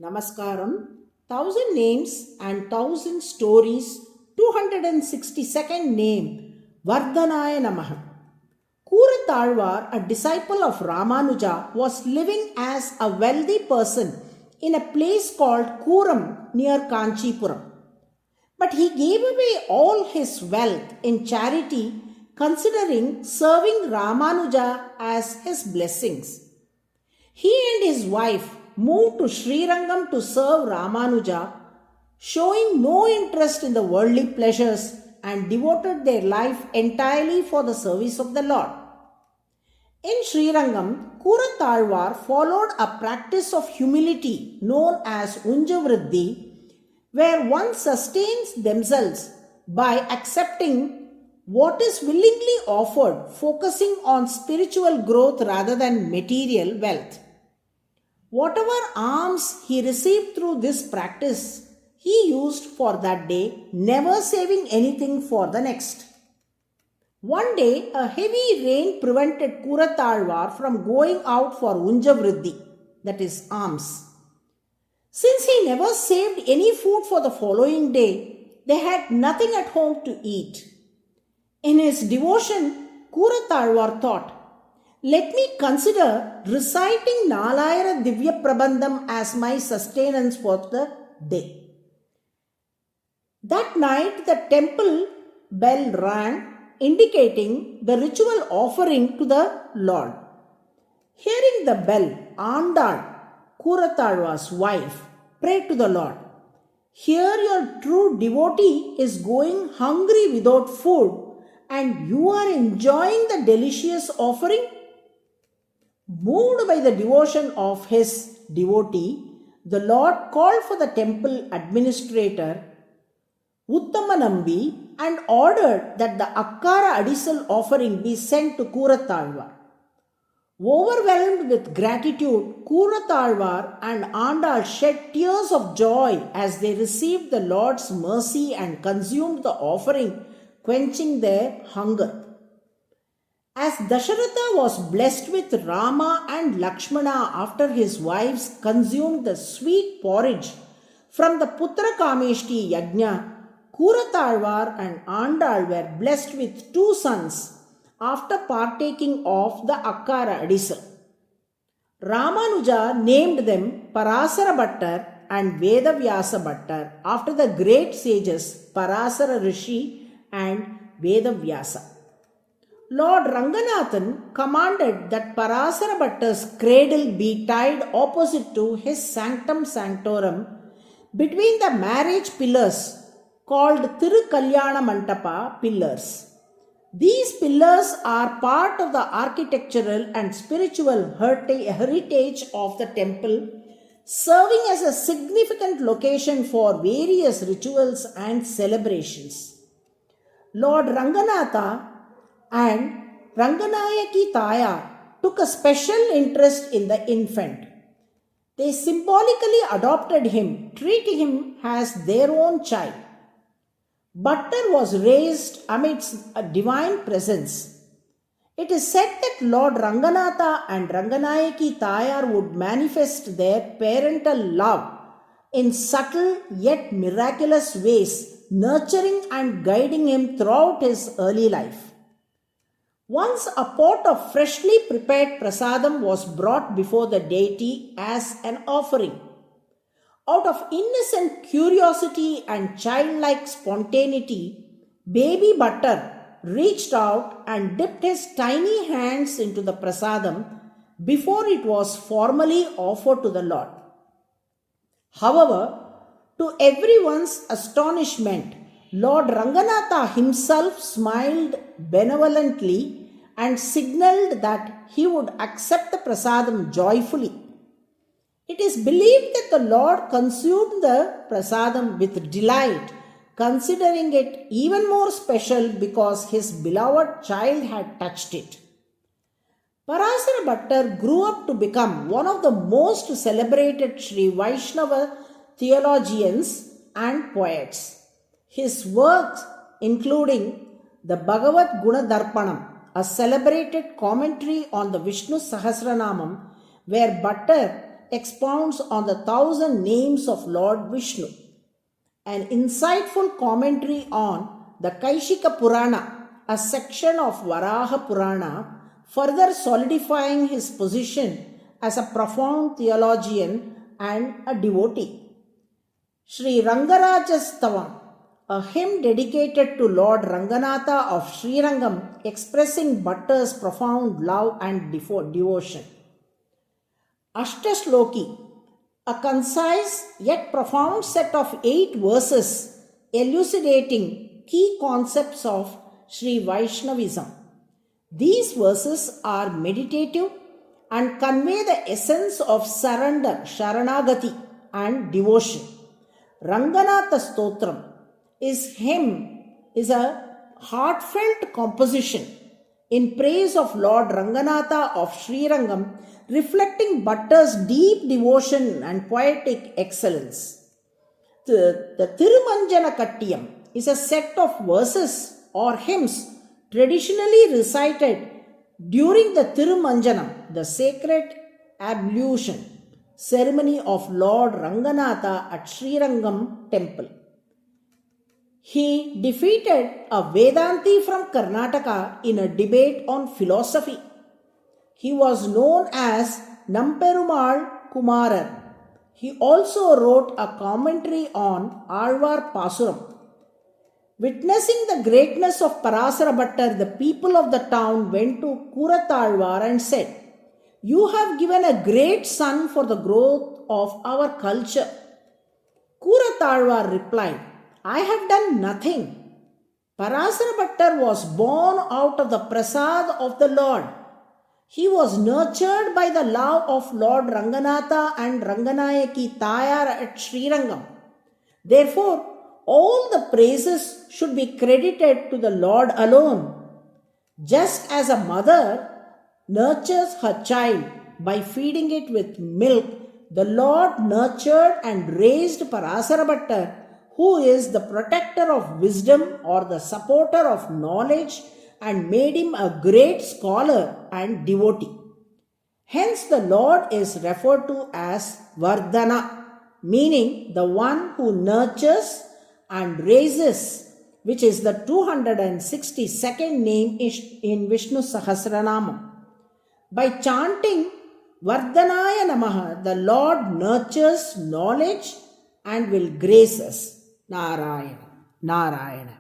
Namaskaram, 1000 names and 1000 stories, 262nd name, VARDHANAAYA NAMAH. Kuratalwar, a disciple of Ramanuja, was living as a wealthy person in a place called Kuram near Kanchipuram. But he gave away all his wealth in charity, considering serving Ramanuja as his blessings. He and his wife moved to Srirangam to serve Ramanuja, showing no interest in the worldly pleasures and devoted their life entirely for the service of the Lord. In Srirangam, Kuratalwar followed a practice of humility known as Unjavriddhi, where one sustains themselves by accepting what is willingly offered, focusing on spiritual growth rather than material wealth. Whatever alms he received through this practice, he used for that day, never saving anything for the next. One day, a heavy rain prevented Kuratalwar from going out for Unjavriddhi, that is, alms. Since he never saved any food for the following day, they had nothing at home to eat. In his devotion, Kuratalwar thought, let me consider reciting Nalayara Divya Prabandham as my sustenance for the day. That night, the temple bell rang, indicating the ritual offering to the Lord. Hearing the bell, Andal, Kuratalwar's wife, prayed to the Lord, here your true devotee is going hungry without food, and you are enjoying the delicious offering? Moved by the devotion of his devotee, the Lord called for the temple administrator, Uttamanambi, and ordered that the Akkara additional offering be sent to Kuratalwar. Overwhelmed with gratitude, Kuratalwar and Andal shed tears of joy as they received the Lord's mercy and consumed the offering, quenching their hunger. As Dasharatha was blessed with Rama and Lakshmana after his wives consumed the sweet porridge from the Putra Kameshti Yajna, Kuratalwar and Andal were blessed with 2 sons after partaking of the Akkara addition. Ramanuja named them Parasara Bhattar and Vedavyasa Bhattar after the great sages Parasara Rishi and Vedavyasa. Lord Ranganathan commanded that Parasara Bhattar's cradle be tied opposite to his sanctum sanctorum between the marriage pillars called Thirukalyana Mantapa pillars. These pillars are part of the architectural and spiritual heritage of the temple, serving as a significant location for various rituals and celebrations. Lord Ranganatha and Ranganayaki Taya took a special interest in the infant. They symbolically adopted him, treating him as their own child. Bhattar was raised amidst a divine presence. It is said that Lord Ranganatha and Ranganayaki Tayar would manifest their parental love in subtle yet miraculous ways, nurturing and guiding him throughout his early life. Once a pot of freshly prepared prasadam was brought before the deity as an offering. Out of innocent curiosity and childlike spontaneity, baby Bhattar reached out and dipped his tiny hands into the prasadam before it was formally offered to the Lord. However, to everyone's astonishment, Lord Ranganatha himself smiled benevolently and signaled that he would accept the prasadam joyfully. It is believed that the Lord consumed the prasadam with delight, considering it even more special because his beloved child had touched it. Parasara Bhattar grew up to become one of the most celebrated Sri Vaishnava theologians and poets. His works, including the Bhagavad Guna Darpanam, a celebrated commentary on the Vishnu Sahasranamam, where Bhattar expounds on the 1,000 names of Lord Vishnu. An insightful commentary on the Kaishika Purana, a section of Varaha Purana, further solidifying his position as a profound theologian and a devotee. Sri Rangarajastavam, a hymn dedicated to Lord Ranganatha of Srirangam, expressing Bhattar's profound love and devotion. Ashtashloki, a concise yet profound set of 8 verses elucidating key concepts of Sri Vaishnavism. These verses are meditative and convey the essence of surrender, Sharanagati, and devotion. Ranganatha Stotram is a heartfelt composition in praise of Lord Ranganatha of Srirangam, reflecting Bhattar's deep devotion and poetic excellence. The Thirumanjana Kattiyam is a set of verses or hymns traditionally recited during the Thirumanjanam, the sacred ablution ceremony of Lord Ranganatha at Srirangam temple. He defeated a Vedanti from Karnataka in a debate on philosophy. He was known as Namperumal Kumarar. He also wrote a commentary on Alvar Pasuram. Witnessing the greatness of Parasara Bhattar, the people of the town went to Kuratalvar and said, "You have given a great son for the growth of our culture." Kuratalvar replied, "I have done nothing. Parasara Bhattar was born out of the prasad of the Lord. He was nurtured by the love of Lord Ranganatha and Ranganayaki Tayar at Srirangam. Therefore, all the praises should be credited to the Lord alone. Just as a mother nurtures her child by feeding it with milk, the Lord nurtured and raised Parasara Bhattar, who is the protector of wisdom or the supporter of knowledge, and made him a great scholar and devotee. Hence the Lord is referred to as Vardhana, meaning the one who nurtures and raises, which is the 262nd name in Vishnu Sahasranamam. By chanting VARDHANAAYA NAMAH, the Lord nurtures knowledge and will grace us. Narayana, Narayana.